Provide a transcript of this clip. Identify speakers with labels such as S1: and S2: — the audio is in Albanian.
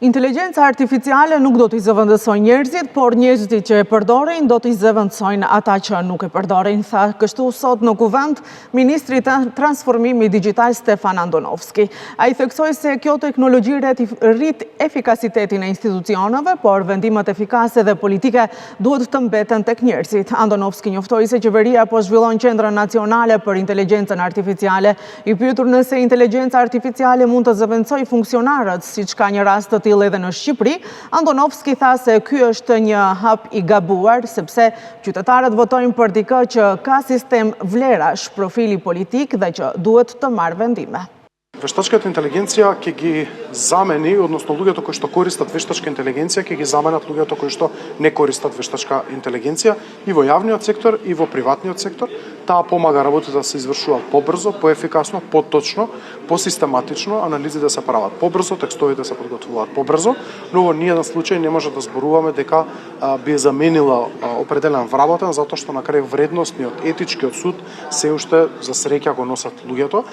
S1: Inteligenca artificiale nuk do t'i zëvendësojë njerëzit, por njerëzit që e përdorin do t'i zëvendësojnë ata që nuk e përdorin, tha kështu sot në kuvend Ministri i Transformimit Digjital Stefan Andonovski. Ai theksoi se kjo teknologji rrit efikasitetin e institucioneve, por vendimet efikase dhe politike duhet të mbeten tek njerëzit. Andonovski njoftoi se qeveria po zhvillon Qendrën Nacionale për Inteligjencën Artificiale. I pyetur nëse inteligjenca artificiale mund të zëvendësojë funksionarët, siç ka një rast të tillë edhe në Shqipëri, Andonovski tha se ky është një hap i gabuar, sepse qytetarët votojnë për dikë që ka sistem vlerash, profili politik dhe që duhet të marrë vendime.
S2: Вештачката интелигенција ќе ги замени, односно луѓето кои што користат вештачка интелигенција ќе ги заменат луѓето кои што не користат вештачка интелигенција и во јавниот сектор и во приватниот сектор. Таа помага работите да се извршуваат побрзо, поефикасно, поточно, посистематично, анализи да се прават побрзо, текстовите да се подготвуваат побрзо, но во ниеден случај не може да зборуваме дека би заменила определен вработен, затоа што на крај вредносниот, етичкиот суд се уште за среќа го носат луѓето,